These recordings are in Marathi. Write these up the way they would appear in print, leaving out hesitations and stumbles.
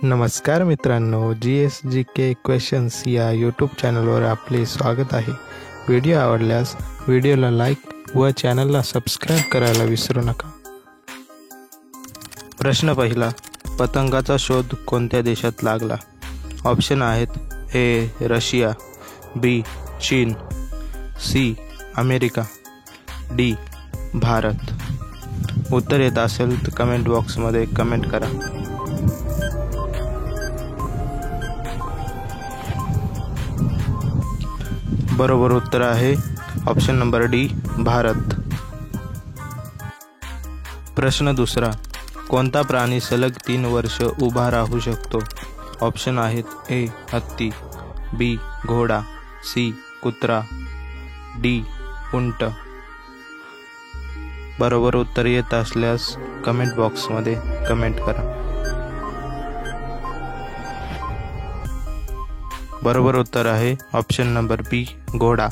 नमस्कार मित्रांनो, GSGK क्वेश्चन्स या यूट्यूब चॅनलवर आपले स्वागत आहे। व्हिडिओ आवडल्यास व्हिडिओला लाईक व चॅनलला सबस्क्राईब करायला विसरू नका। प्रश्न पहिला, पतंगाचा शोध कोणत्या देशात लागला? ऑप्शन आहेत ए रशिया, बी चीन, सी अमेरिका, डी भारत। उत्तर येत असेल तर कमेंट बॉक्समध्ये कमेंट करा। बरोबर उत्तर आहे ऑप्शन नंबर डी भारत। प्रश्न दुसरा, कोणता प्राणी सलग 3 वर्ष उभा राहू शकतो? ऑप्शन आहेत ए हत्ती, बी घोडा, सी कुत्रा, डी उंट। बरोबर उत्तर येत असल्यास कमेंट बॉक्समध्ये कमेंट करा। बरोबर उत्तर आहे ऑप्शन नंबर बी घोडा।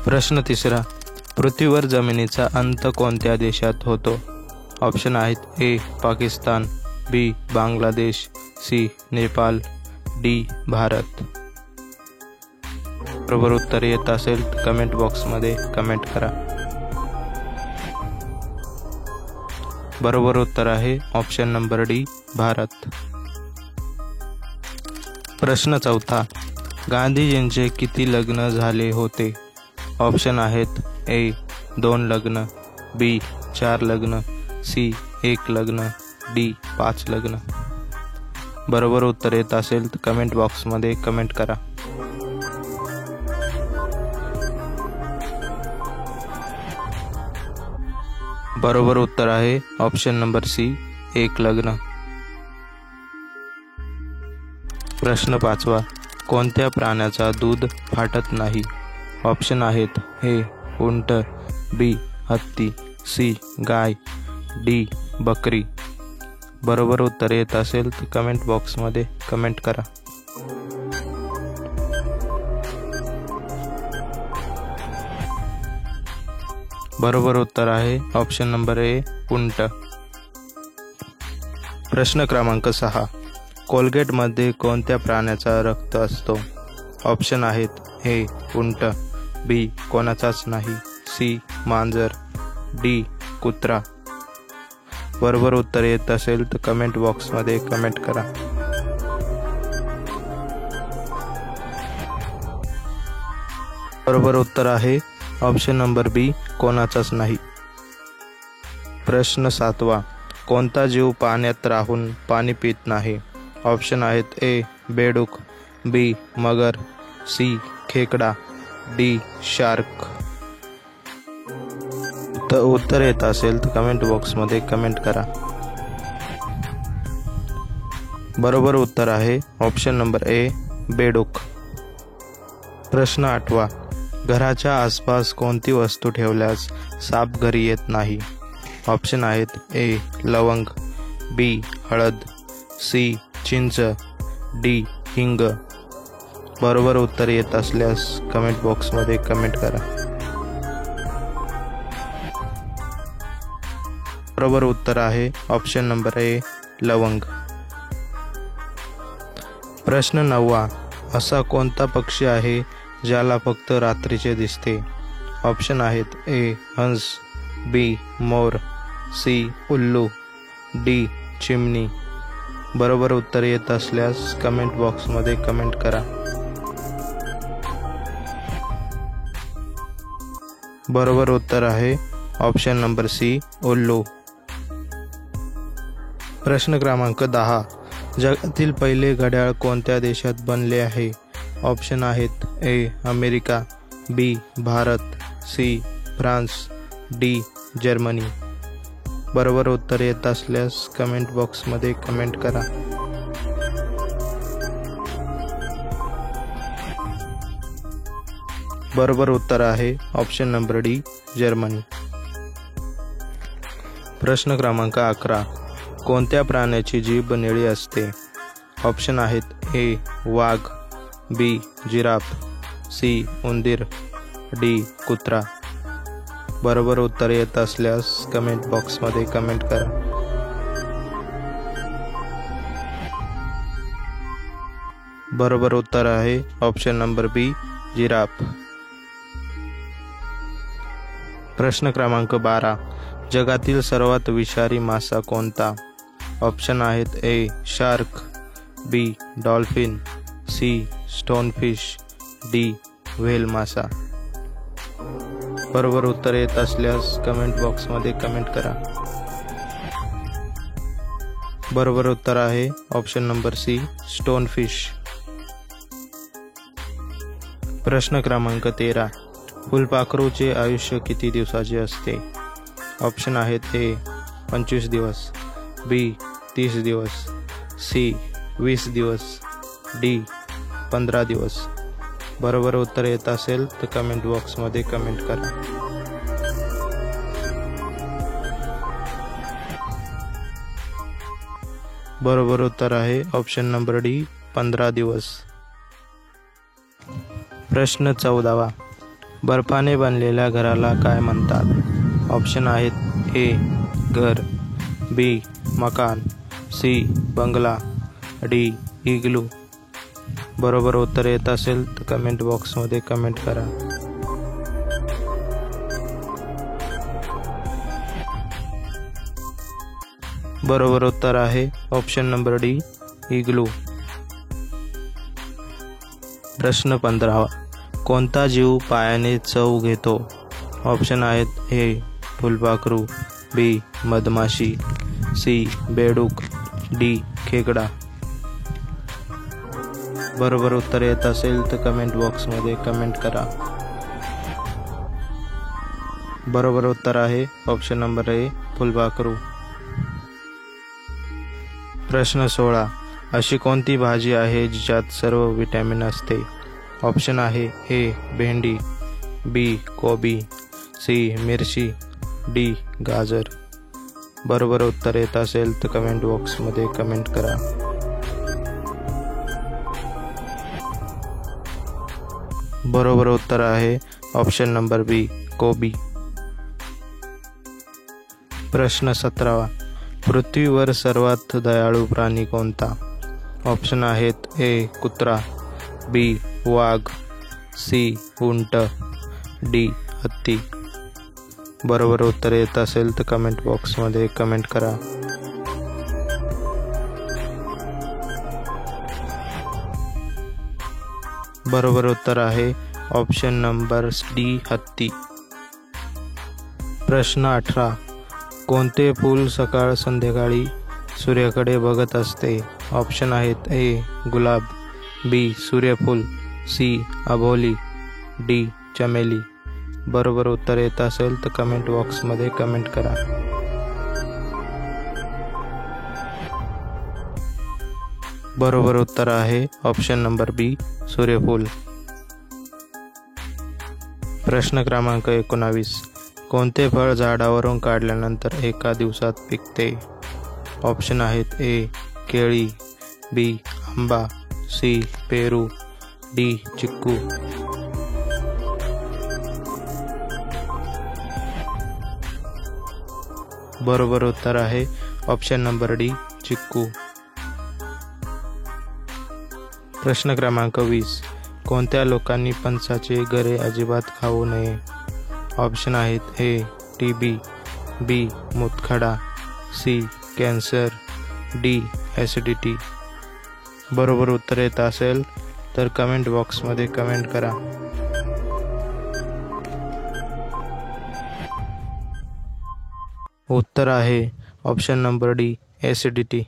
प्रश्न तिसरा, पृथ्वीवर जमिनीचा अंत कोणत्या देशात होतो? ऑप्शन आहेत ए पाकिस्तान, बी बांगलादेश, सी नेपाळ, डी भारत। बरोबर उत्तर येत असेल तर कमेंट बॉक्समध्ये कमेंट करा। बरोबर उत्तर आहे ऑप्शन नंबर डी भारत। प्रश्न चौथा, गांधीजींचे किती लग्न झाले होते? ऑप्शन आहेत ए 2 लग्न, बी 4 लग्न, सी 1 लग्न, डी 5 लग्न। बरोबर उत्तर येत असेल तर कमेंट बॉक्समध्ये कमेंट करा। बरोबर उत्तर आहे ऑप्शन नंबर सी 1 लग्न। प्रश्न 5वा, कोणत्या प्राण्याचा दूध फाटत नाही? ऑप्शन आहेत ए उंट, बी हत्ती, सी गाय, डी बकरी। बरोबर उत्तर येत असेल तर कमेंट बॉक्समध्ये कमेंट करा। बरोबर उत्तर आहे ऑप्शन नंबर ए उंट। प्रश्न क्रमांक 6, कोलगेटमध्ये कोणत्या प्राण्याचा रक्त असतो? ऑप्शन आहेत ए उंट, बी कोणाचाच नाही, सी मांजर, डी कुत्रा। बरोबर उत्तर येत असेल तर कमेंट बॉक्समध्ये कमेंट करा। बरोबर उत्तर आहे ऑप्शन नंबर बी कोणाचाच नाही। प्रश्न 7वा, कोणता जीव पाण्यात राहून पाणी पित नाही? ऑप्शन आहेत ए बेडूक, बी मगर, सी खेकडा, डी शार्क। उत्तर येत असेल तर कमेंट बॉक्समध्ये कमेंट करा। बरोबर उत्तर आहे ऑप्शन नंबर ए बेडूक। प्रश्न 8वा, घराच्या आसपास कोणती वस्तू ठेवल्यास साप घरी येत नाही? ऑप्शन आहेत ए लवंग, बी हळद, सी चिंच, डी हिंग। बरोबर उत्तर येत असल्यास कमेंट बॉक्समध्ये कमेंट करा। बरोबर उत्तर आहे ऑप्शन नंबर ए लवंग। प्रश्न 9वा, असा कोणता पक्षी आहे ज्याला फक्त रात्रीचे दिसते? ऑप्शन आहेत ए हंस, बी मोर, सी उल्लू, डी चिमणी। बरोबर उत्तर येत असल्यास कमेंट बॉक्समध्ये कमेंट करा। बरोबर उत्तर आहे ऑप्शन नंबर सी उल्लू। प्रश्न क्रमांक 10, जगातील पहिले घड्याळ कोणत्या देशात बनले आहे? ऑप्शन आहेत A America, B Bharat, C France, D Germany. बरोबर उत्तर येत असल्यास कमेंट बॉक्समध्ये कमेंट करा। बरोबर उत्तर आहे ऑप्शन नंबर डी जर्मनी। प्रश्न क्रमांक 11, कोणत्या प्राण्याची जीभ निळी असते? ऑप्शन आहेत ए वाघ, बी जिराफ, सी उंदीर, डी कुत्रा। बरोबर उत्तर येत असल्यास कमेंट बॉक्समध्ये कमेंट करा। बरोबर उत्तर आहे ऑप्शन नंबर बी जिराफ. प्रश्न क्रमांक 12. जगातील सर्वात विषारी मासा कोणता? ऑप्शन आहेत A shark, B dolphin, C stonefish, D whale मासा. बरोबर उत्तर येत असल्यास कमेंट बॉक्समध्ये कमेंट करा. बरोबर उत्तर आहे ऑप्शन नंबर सी स्टोनफिश. प्रश्न क्रमांक 13. फुलपाखरूचे आयुष्य किती दिवसाचे असते? ऑप्शन आहेत ए 25 दिवस, बी 30 दिवस, सी 20 दिवस, डी 15 दिवस. बरोबर उत्तर येत असेल तर कमेंट बॉक्समध्ये कमेंट करा. बरोबर उत्तर आहे ऑप्शन नंबर डी 15 दिवस. प्रश्न 14. बर्फाने बनलेल्या घराला काय म्हणतात? ऑप्शन आहेत ए घर, बी मकान, सी बंगला, डी इग्लू. बरोबर उत्तर येत असेल तर कमेंट बॉक्समध्ये कमेंट करा. बरोबर उत्तर आहे ऑप्शन नंबर डी इग्लू. प्रश्न 15. कोणता जीव पायाने चव घेतो? ऑप्शन आहेत ए फुलपाखरू, बी मधमाशी, सी बेडूक, डी खेकडा. बरोबर उत्तर येत असेल तर कमेंट बॉक्समध्ये कमेंट करा. बरोबर उत्तर आहे ऑप्शन नंबर ए फुलपाखरू. प्रश्न 16. अशी कोणती भाजी आहे जिच्यात सर्व विटॅमिन असते? ऑप्शन आहे ए भेंडी, बी कोबी, सी मिरची, डी गाजर. बरोबर उत्तर येत असेल तर कमेंट बॉक्समध्ये कमेंट करा. बरोबर उत्तर आहे ऑप्शन नंबर बी कोबी. प्रश्न 17. पृथ्वीवर सर्वात दयाळू प्राणी कोणता? ऑप्शन आहेत ए कुत्रा, बी वाघ, सी उंट, डी हत्ती. बरोबर उत्तर येत असेल तर कमेंट बॉक्समध्ये कमेंट करा. बरोबर उत्तर आहे ऑप्शन नंबर डी हत्ती. प्रश्न 18. कोणते फूल सकाळ संध्याकाळी सूर्याकडे बघत असते? ऑप्शन आहेत ए गुलाब, बी सूर्यफूल, सी अबोली, डी चमेली. बरोबर उत्तर येत असेल तर कमेंट बॉक्समध्ये कमेंट करा. बरोबर उत्तर आहे ऑप्शन नंबर बी सूर्यफूल. प्रश्न क्रमांक 19. कोणते फळ झाडावरून काढल्यानंतर एका दिवसात पिकते? ऑप्शन आहेत ए केळी, बी आंबा, सी पेरू, डी चिक्कू. बरोबर उत्तर आहे ऑप्शन नंबर डी चिक्कू. प्रश्न क्रमांक 20. कोणत्या लोकांनी फणसाचे गरे अजिबात खाऊ नये? ऑप्शन आहेत ए टीबी, बी मूतखडा, सी कॅन्सर, डी ॲसिडिटी. बरोबर उत्तर येत असेल तर कमेंट बॉक्समध्ये कमेंट करा. उत्तर आहे ऑप्शन नंबर डी ॲसिडिटी.